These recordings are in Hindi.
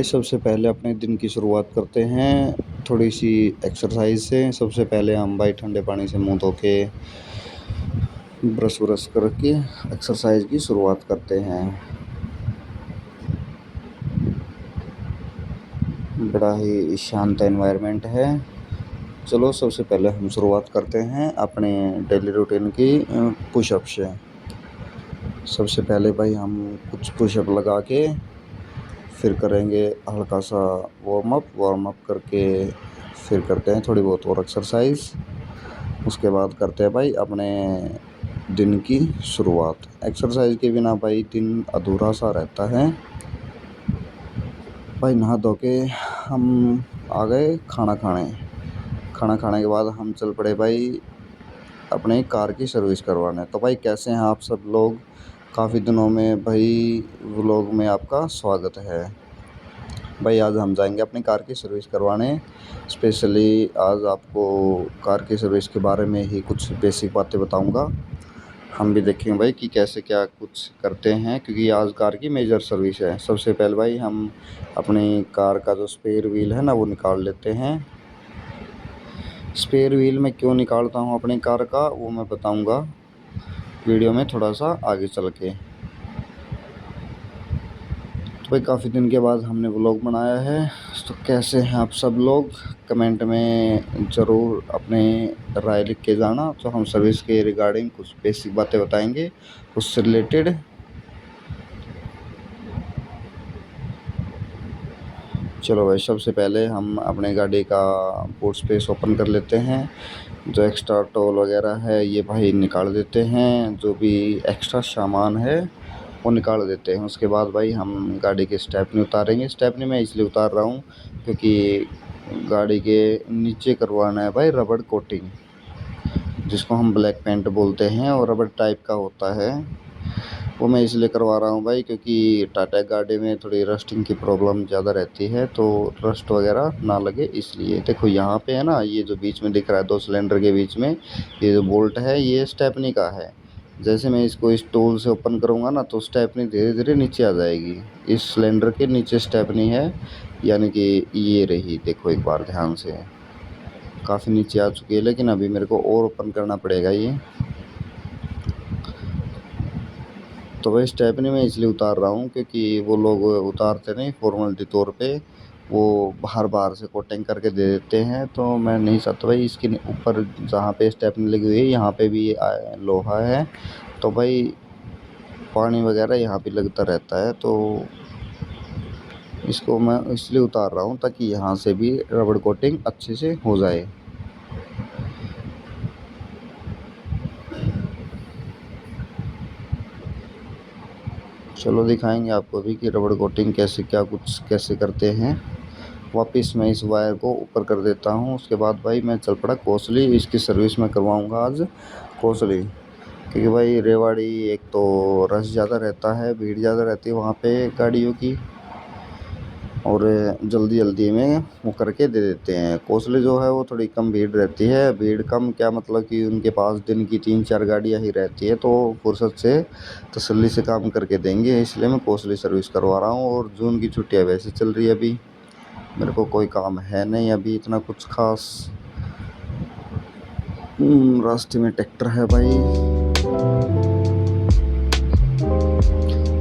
भाई सबसे पहले अपने दिन की शुरुआत करते हैं थोड़ी सी एक्सरसाइज से। सबसे पहले हम भाई ठंडे पानी से मुंह धो के ब्रश व्रश करके एक्सरसाइज की शुरुआत करते हैं। बड़ा ही शांत एनवायरनमेंट है। चलो सबसे पहले हम शुरुआत करते हैं अपने डेली रूटीन की पुशअप से। सबसे पहले भाई हम कुछ पुशअप लगा के फिर करेंगे हल्का सा वार्म अप करके फिर करते हैं थोड़ी बहुत और एक्सरसाइज। उसके बाद करते हैं भाई अपने दिन की शुरुआत। एक्सरसाइज के बिना भाई दिन अधूरा सा रहता है। भाई नहा धो के हम आ गए खाना खाने के बाद हम चल पड़े भाई अपने कार की सर्विस करवाने। तो भाई कैसे हैं आप सब लोग? काफ़ी दिनों में भाई व्लॉग में आपका स्वागत है। भाई आज हम जाएंगे अपनी कार की सर्विस करवाने। स्पेशली आज आपको कार की सर्विस के बारे में ही कुछ बेसिक बातें बताऊंगा। हम भी देखेंगे भाई कि कैसे क्या कुछ करते हैं, क्योंकि आज कार की मेजर सर्विस है। सबसे पहले भाई हम अपनी कार का जो स्पेयर व्हील है ना वो निकाल लेते हैं। स्पेयर व्हील मैं क्यों निकालता हूँ अपनी कार का वो मैं बताऊंगा वीडियो में थोड़ा सा आगे चल के। तो भाई काफ़ी दिन के बाद हमने व्लॉग बनाया है। तो कैसे हैं आप सब लोग? कमेंट में ज़रूर अपने राय लिख के जाना। तो हम सर्विस के रिगार्डिंग कुछ बेसिक बातें बताएंगे उससे रिलेटेड। चलो भाई सबसे पहले हम अपने गाड़ी का बूट स्पेस ओपन कर लेते हैं। जो एक्स्ट्रा टोल वगैरह है ये भाई निकाल देते हैं, जो भी एक्स्ट्रा सामान है वो निकाल देते हैं। उसके बाद भाई हम गाड़ी के स्टेपनी उतारेंगे। स्टेपनी मैं इसलिए उतार रहा हूँ क्योंकि गाड़ी के नीचे करवाना है भाई रबड़ कोटिंग, जिसको हम ब्लैक पेंट बोलते हैं और रबड़ टाइप का होता है। वो मैं इसलिए करवा रहा हूँ भाई क्योंकि टाटा गाड़ी में थोड़ी रस्टिंग की प्रॉब्लम ज़्यादा रहती है, तो रस्ट वगैरह ना लगे इसलिए। देखो यहाँ पे है ना, ये जो बीच में दिख रहा है दो सिलेंडर के बीच में ये जो बोल्ट है ये स्टेपनी का है। जैसे मैं इसको इस टूल से ओपन करूँगा ना तो स्टेपनी धीरे धीरे नीचे आ जाएगी। इस सिलेंडर के नीचे स्टेपनी है, यानी कि ये रही। देखो एक बार ध्यान से, काफ़ी नीचे आ चुकी है, लेकिन अभी मेरे को और ओपन करना पड़ेगा ये। तो भाई स्टेपनी मैं इसलिए उतार रहा हूँ क्योंकि वो लोग उतारते नहीं फॉर्मेलिटी तौर पे, वो बाहर से कोटिंग करके दे देते हैं। तो मैं नहीं चाहता भाई इसके ऊपर जहाँ पे स्टेपनी लगी हुई है यहाँ पे भी लोहा है, तो भाई पानी वगैरह यहाँ पे लगता रहता है। तो इसको मैं इसलिए उतार रहा हूँ ताकि यहाँ से भी रबड़ कोटिंग अच्छे से हो जाए। चलो दिखाएंगे आपको भी कि रबड़ कोटिंग कैसे करते हैं। वापस मैं इस वायर को ऊपर कर देता हूँ। उसके बाद भाई मैं चल पड़ा कोसली। इसकी सर्विस मैं करवाऊँगा आज कोसली, क्योंकि भाई रेवाड़ी एक तो रश ज़्यादा रहता है, भीड़ ज़्यादा रहती है वहाँ पे गाड़ियों की, और जल्दी में वो करके दे देते हैं। कोसली जो है वो थोड़ी कम भीड़ रहती है। भीड़ कम क्या मतलब कि उनके पास दिन की 3-4 गाड़ियाँ ही रहती है, तो फुर्सत से तसल्ली से काम करके देंगे। इसलिए मैं कोसली सर्विस करवा रहा हूँ। और जून की छुट्टियाँ वैसे चल रही है, अभी मेरे को कोई काम है नहीं अभी इतना कुछ खास। रास्ते में ट्रैक्टर है भाई।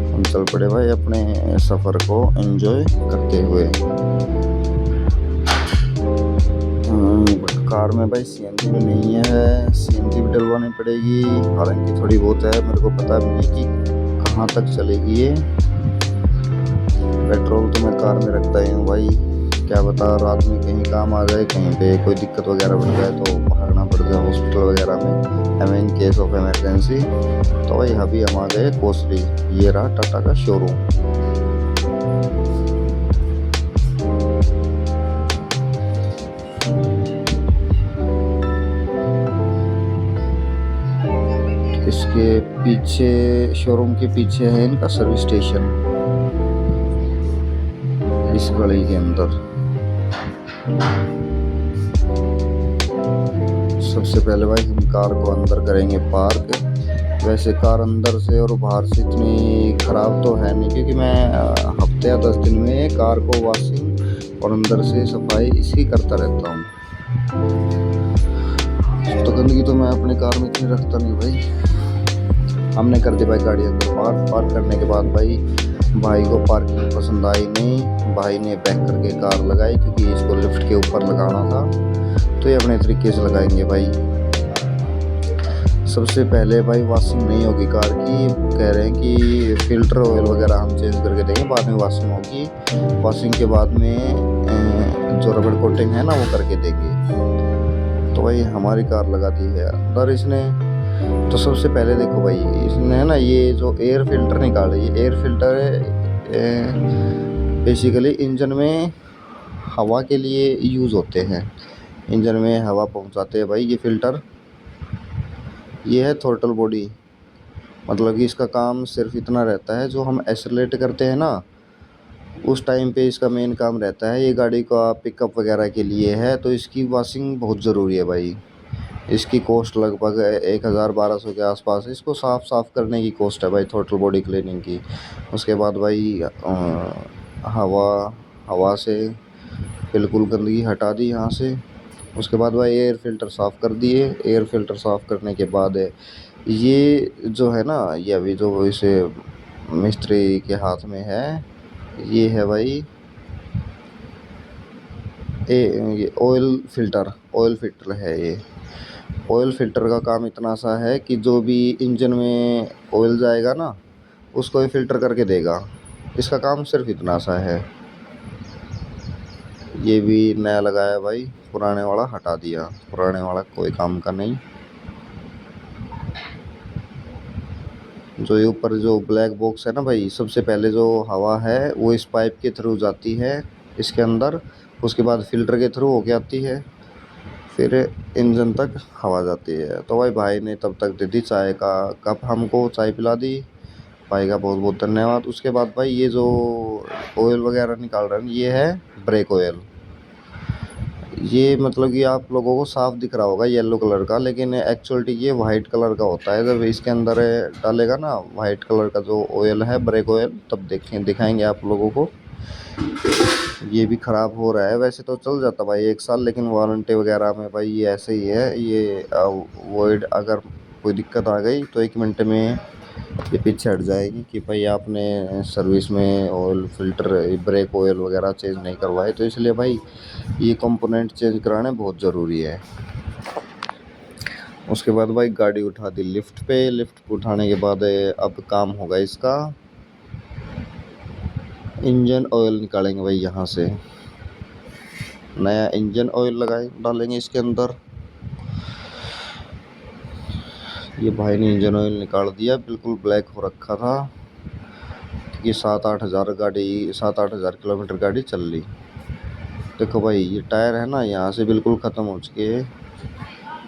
हम चल पड़े भाई अपने सफ़र को एंजॉय करते हुए। कार में भाई सीएनजी भी नहीं है, सीएनजी भी डलवानी पड़ेगी। हालांकि थोड़ी बहुत है, मेरे को पता भी नहीं कि कहाँ तक चलेगी ये। पेट्रोल तो मैं कार में रखता ही हूँ भाई, क्या बता रात में कहीं काम आ जाए, कहीं पे कोई दिक्कत वगैरह बन जाए तो भागना पड़ जाए हॉस्पिटल वगैरह में, I mean case of emergency. तो भाई अभी हम आ गए कोसली। ये रहा टाटा का शोरूम। इसके पीछे, शोरूम के पीछे है इनका सर्विस स्टेशन, इस गली के अंदर। सबसे पहले भाई हम कार को अंदर करेंगे पार्क। वैसे कार अंदर से और बाहर से इतनी ख़राब तो है नहीं, क्योंकि मैं हफ्ते या 10 दिन में कार को वॉशिंग और अंदर से सफाई इसकी करता रहता हूँ। तो गंदगी तो मैं अपनी कार में इतनी रखता नहीं भाई। हमने कर दी भाई गाड़ी अंदर पार्क करने के बाद भाई को पार्किंग पसंद आई नहीं, भाई ने बैक करके कार लगाई क्योंकि इसको लिफ्ट के ऊपर लगाना था। तो ये अपने तरीके से लगाएंगे भाई। सबसे पहले भाई वॉशिंग नहीं होगी कार की, कह रहे हैं कि फिल्टर ऑयल वगैरह हम चेंज करके देंगे, बाद में वॉशिंग होगी। वॉशिंग के बाद में जो रबड़ कोटिंग है ना वो करके देंगे। तो भाई हमारी कार लगा दी है अंदर इसने। तो सबसे पहले देखो भाई इसने है ना ये जो एयर फिल्टर निकाल रही है, एयर फिल्टर बेसिकली इंजन में हवा के लिए यूज़ होते हैं, इंजन में हवा पहुंचाते हैं भाई ये फ़िल्टर। ये है थ्रोटल बॉडी, मतलब कि इसका काम सिर्फ इतना रहता है, जो हम एक्सेलरेट करते हैं ना उस टाइम पे इसका मेन काम रहता है। ये गाड़ी का पिकअप वगैरह के लिए है, तो इसकी वॉशिंग बहुत ज़रूरी है भाई। इसकी कॉस्ट लगभग 1000-1200 के आसपास है। इसको साफ़ करने की कॉस्ट है भाई, थ्रोटल बॉडी क्लीनिंग की। उसके बाद भाई हवा से बिल्कुल गंदगी हटा दी यहाँ से। उसके बाद भाई एयर फ़िल्टर साफ़ कर दिए। एयर फ़िल्टर साफ़ करने के बाद ये जो है ना, ये अभी जो इसे मिस्त्री के हाथ में है, ये है भाई ये ऑयल फ़िल्टर है ये। ऑयल फ़िल्टर का काम इतना सा है कि जो भी इंजन में ऑयल जाएगा ना उसको ये फ़िल्टर करके देगा। इसका काम सिर्फ इतना सा है। ये भी नया लगाया भाई, पुराने वाला हटा दिया, पुराने वाला कोई काम का नहीं। जो ये ऊपर जो ब्लैक बॉक्स है ना भाई, सबसे पहले जो हवा है वो इस पाइप के थ्रू जाती है इसके अंदर, उसके बाद फ़िल्टर के थ्रू होके आती है, फिर इंजन तक हवा जाती है। तो भाई ने तब तक दे दी चाय का कप, हमको चाय पिला दी। भाई का बहुत बहुत धन्यवाद। उसके बाद भाई ये जो ऑयल वगैरह निकाल रहे हैं ये है ब्रेक ऑयल। ये मतलब कि आप लोगों को साफ दिख रहा होगा येलो कलर का, लेकिन एक्चुअलिटी ये वाइट कलर का होता है। जब इसके अंदर डालेगा ना वाइट कलर का जो ऑयल है ब्रेक ऑयल, तब दिखाएंगे आप लोगों को। ये भी ख़राब हो रहा है, वैसे तो चल जाता भाई 1 साल, लेकिन वारंटी वगैरह में भाई ये ऐसे ही है। ये वॉइड अगर कोई दिक्कत आ गई तो 1 मिनट में ये पीछे हट जाएगी कि भाई आपने सर्विस में ऑयल फ़िल्टर ब्रेक ऑयल वगैरह चेंज नहीं करवाए। तो इसलिए भाई ये कंपोनेंट चेंज कराना बहुत ज़रूरी है। उसके बाद भाई गाड़ी उठा दी लिफ्ट पे। लिफ्ट उठाने के बाद अब काम होगा इसका इंजन ऑयल निकालेंगे भाई यहाँ से। नया इंजन ऑयल डालेंगे इसके अंदर। ये भाई ने इंजन ऑयल निकाल दिया, बिल्कुल ब्लैक हो रखा था क्योंकि 7-8 हज़ार किलोमीटर गाड़ी चल ली। देखो भाई ये टायर है ना यहाँ से बिल्कुल ख़त्म हो चुके हैं,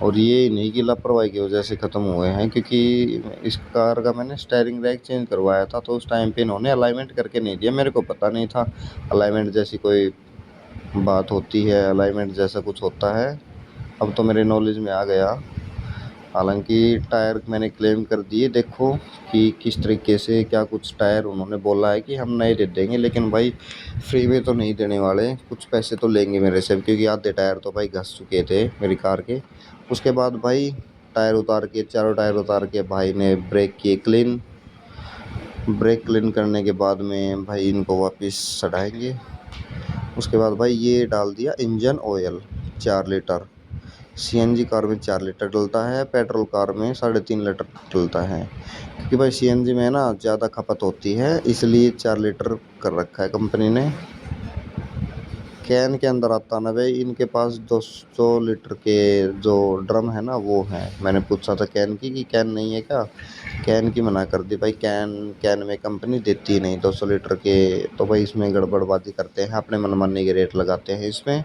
और ये नहीं कि लापरवाही की वजह से ख़त्म हुए हैं, क्योंकि इस कार का मैंने स्टीयरिंग रैक चेंज करवाया था तो उस टाइम पे इन्होंने अलाइनमेंट करके नहीं दिया। मेरे को पता नहीं था अलाइनमेंट जैसी कोई बात होती है, अलाइनमेंट जैसा कुछ होता है। अब तो मेरे नॉलेज में आ गया। हालांकि टायर मैंने क्लेम कर दिए, देखो कि किस तरीके से क्या कुछ टायर उन्होंने बोला है कि हम नए दे देंगे, लेकिन भाई फ्री में तो नहीं देने वाले, कुछ पैसे तो लेंगे मेरे से, क्योंकि आधे टायर तो भाई घस चुके थे मेरी कार के। उसके बाद भाई चारों टायर उतार के भाई ने ब्रेक किए क्लीन। ब्रेक क्लीन करने के बाद में भाई इनको वापस सटाएंगे। उसके बाद भाई ये डाल दिया engine oil 4 litre. CNG car में 4 लीटर डलता है, पेट्रोल कार में 3.5 लीटर डलता है, क्योंकि भाई सीएनजी में ना ज़्यादा खपत होती है, इसलिए 4 लीटर कर रखा है कंपनी ने। कैन के अंदर आता ना भाई, इनके पास 200 लीटर के जो ड्रम है ना वो है। मैंने पूछा था कैन की कि कैन नहीं है क्या, कैन की मना कर दी भाई। कैन में कंपनी देती नहीं 200 लीटर के। तो भाई इसमें गड़बड़बाजी करते हैं, अपने मनमानी के रेट लगाते हैं इसमें।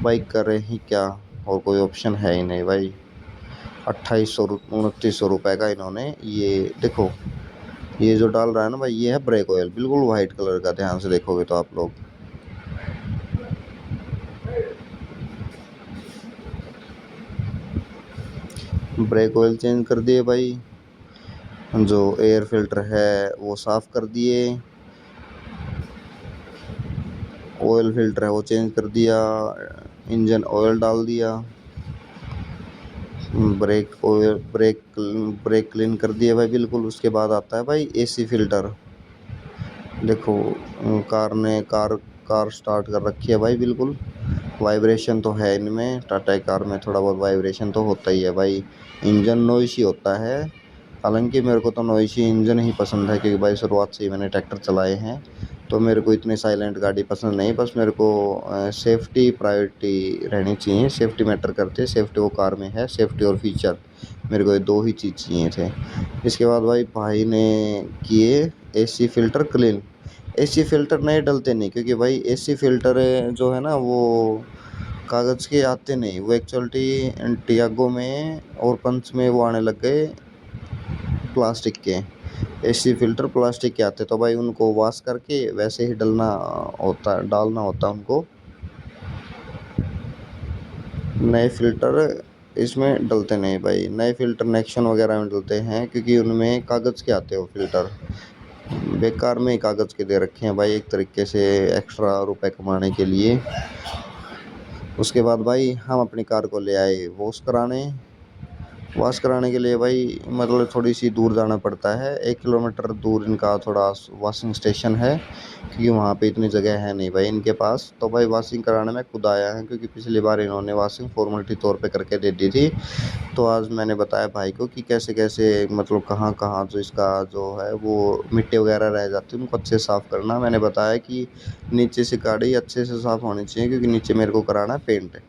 भाई करें ही क्या, और कोई ऑप्शन है ही नहीं भाई। 2800-2900 रुपये का इन्होंने ये देखो, ये जो डाल रहा है ना भाई ये है ब्रेक ऑयल, बिल्कुल वाइट कलर का, ध्यान से देखोगे तो आप लोग। ब्रेक ऑयल चेंज कर दिए भाई, जो एयर फिल्टर है वो साफ़ कर दिए। ऑयल फिल्टर है वो चेंज कर दिया, इंजन ऑयल डाल दिया, ब्रेक ऑयल ब्रेक क्लीन कर दिया भाई बिल्कुल। उसके बाद आता है भाई एसी फिल्टर। देखो कार स्टार्ट कर रखी है भाई बिल्कुल। वाइब्रेशन तो है इनमें, टाटा कार में थोड़ा बहुत वाइब्रेशन तो होता ही है भाई। इंजन नॉइसी होता है, हालांकि मेरे को तो नॉइसी इंजन ही पसंद है, क्योंकि भाई शुरुआत से ही मैंने ट्रैक्टर चलाए हैं, तो मेरे को इतनी साइलेंट गाड़ी पसंद नहीं। बस मेरे को सेफ्टी प्रायोरिटी रहनी चाहिए, सेफ्टी मैटर करती है, सेफ्टी वो कार में है, सेफ्टी और फीचर, मेरे को ये दो ही चीज़ चाहिए थे। इसके बाद भाई ने किए AC filter clean. AC filter नए डलते नहीं, क्योंकि भाई एसी फिल्टर जो है ना वो कागज़ के आते नहीं, वो एक्चुअल्टी टियागो में और पंच में वो आने लग गए प्लास्टिक के। एसी फिल्टर प्लास्टिक के आते, तो भाई उनको वॉश करके वैसे ही डालना होता है उनको। नए फिल्टर इसमें डलते नहीं भाई, नए फिल्टर नेक्शन वगैरह में डलते हैं, क्योंकि उनमें कागज़ के आते हो फिल्टर, बेकार में ही कागज़ के दे रखे हैं भाई, एक तरीके से एक्स्ट्रा रुपए कमाने के लिए। उसके बाद भाई हम अपनी कार को ले आए वॉश कराने के लिए भाई, मतलब थोड़ी सी दूर जाना पड़ता है, 1 किलोमीटर दूर इनका थोड़ा वॉशिंग स्टेशन है, क्योंकि वहाँ पे इतनी जगह है नहीं भाई इनके पास। तो भाई वॉशिंग कराने में खुद आया है, क्योंकि पिछली बार इन्होंने वॉशिंग फॉर्मेलिटी तौर पे करके दे दी थी। तो आज मैंने बताया भाई को कि कैसे कैसे, मतलब कहाँ कहाँ जो इसका जो है वो मिट्टी वगैरह रह जाती है उनको अच्छे से साफ़ करना। मैंने बताया कि नीचे से गाड़ी अच्छे से साफ़ होनी चाहिए, क्योंकि नीचे मेरे को कराना है पेंट,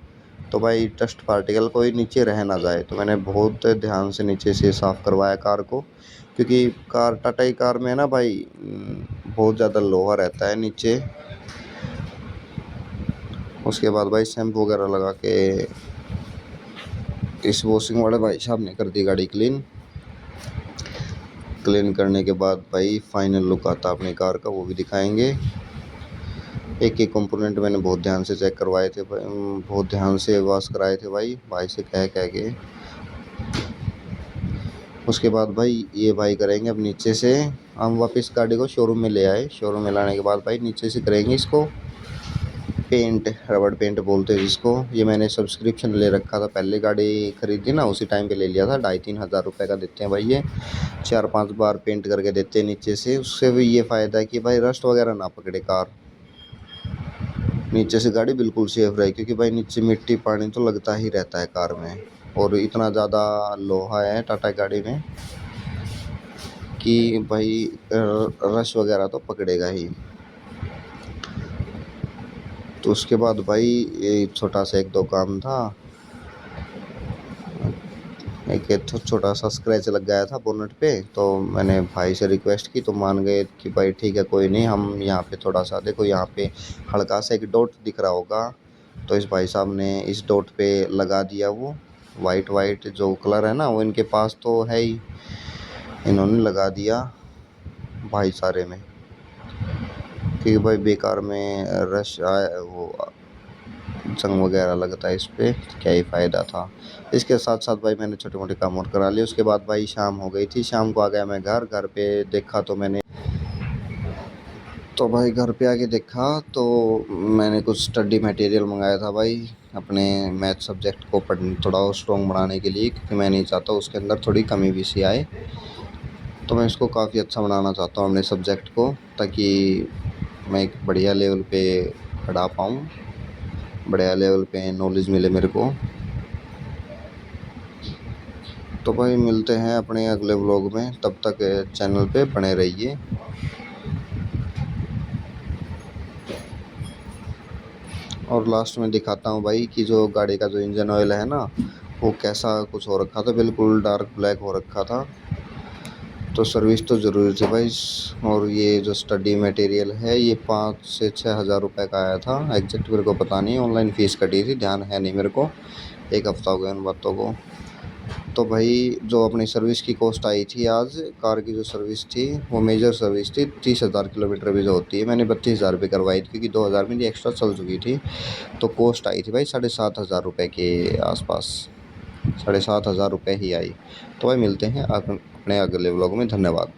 तो भाई डस्ट पार्टिकल कोई नीचे रह ना जाए। तो मैंने बहुत ध्यान से नीचे से साफ़ करवाया कार को, क्योंकि टाटा की कार में ना भाई बहुत ज़्यादा लोहा रहता है नीचे। उसके बाद भाई शैम्पू वगैरह लगा के इस वॉशिंग वाले भाई साहब ने कर दी गाड़ी क्लीन करने के बाद भाई फाइनल लुक आता अपनी कार का, वो भी दिखाएंगे। एक एक कंपोनेंट मैंने बहुत ध्यान से चेक करवाए थे भाई, बहुत ध्यान से वॉश कराए थे भाई से कह के। उसके बाद भाई ये भाई करेंगे अब नीचे से, हम वापस गाड़ी को शोरूम में ले आए, शोरूम में लाने के बाद भाई नीचे से करेंगे इसको पेंट, रबड़ पेंट बोलते हैं जिसको। ये मैंने सब्सक्रिप्शन ले रखा था, पहले गाड़ी खरीदी ना उसी टाइम पे ले लिया था, 2,500-3,000 रुपये का देते हैं भाई ये, 4-5 बार पेंट करके देते हैं नीचे से। उससे भी ये फ़ायदा है कि भाई रस्ट वगैरह ना पकड़े कार, नीचे से गाड़ी बिल्कुल सेफ रहे, क्योंकि भाई नीचे मिट्टी पानी तो लगता ही रहता है कार में, और इतना ज़्यादा लोहा है टाटा गाड़ी में कि भाई रश वगैरह तो पकड़ेगा ही। तो उसके बाद भाई ये छोटा सा एक दो काम था, एक छोटा सा स्क्रैच लग गया था बोनट पे, तो मैंने भाई से रिक्वेस्ट की तो मान गए कि भाई ठीक है कोई नहीं, हम यहाँ पे थोड़ा सा देखो, यहाँ पे हल्का सा एक डॉट दिख रहा होगा, तो इस भाई साहब ने इस डॉट पे लगा दिया वो वाइट जो कलर है ना वो इनके पास तो है ही, इन्होंने लगा दिया भाई सारे में, क्योंकि भाई बेकार में रश आए वो जंग वगैरह लगता है इस पे, क्या ही फ़ायदा था। इसके साथ साथ भाई मैंने छोटे मोटे काम और करा लिए। उसके बाद भाई शाम हो गई थी, शाम को आ गया मैं घर पे देखा तो भाई घर पे आके देखा तो मैंने कुछ स्टडी मटेरियल मंगाया था भाई, अपने मैथ सब्जेक्ट को पढ़ने थोड़ा और स्ट्रॉन्ग बनाने के लिए, क्योंकि मैं नहीं चाहता उसके अंदर थोड़ी कमी भी सी आए, तो मैं इसको काफ़ी अच्छा बनाना चाहता हूँ अपने सब्जेक्ट को, ताकि मैं एक बढ़िया लेवल पे पढ़ा पाऊँ, बढ़िया लेवल पे नॉलेज मिले मेरे को। तो भाई मिलते हैं अपने अगले व्लॉग में, तब तक चैनल पे बने रहिए। और लास्ट में दिखाता हूँ भाई कि जो गाड़ी का जो इंजन ऑयल है ना वो कैसा कुछ हो रखा था, बिल्कुल डार्क ब्लैक हो रखा था, तो सर्विस तो ज़रूरी थी भाई। और ये जो स्टडी मटेरियल है ये 5 से 6 हज़ार रुपये का आया था, एग्जैक्ट मेरे को पता नहीं, ऑनलाइन फ़ीस कटी थी, ध्यान है नहीं मेरे को, एक हफ़्ता हो गया उन बातों को। तो भाई जो अपनी सर्विस की कॉस्ट आई थी आज, कार की जो सर्विस थी वो मेजर सर्विस थी, 30,000 किलोमीटर भी जो होती है, मैंने 32,000 रुपये करवाई थी, क्योंकि 2,000 मेरी एक्स्ट्रा चल चुकी थी, तो कॉस्ट आई थी भाई 7,500 रुपये के आसपास, 7,500 रुपये ही आई। तो भाई मिलते हैं अपने अगले व्लॉग में, धन्यवाद।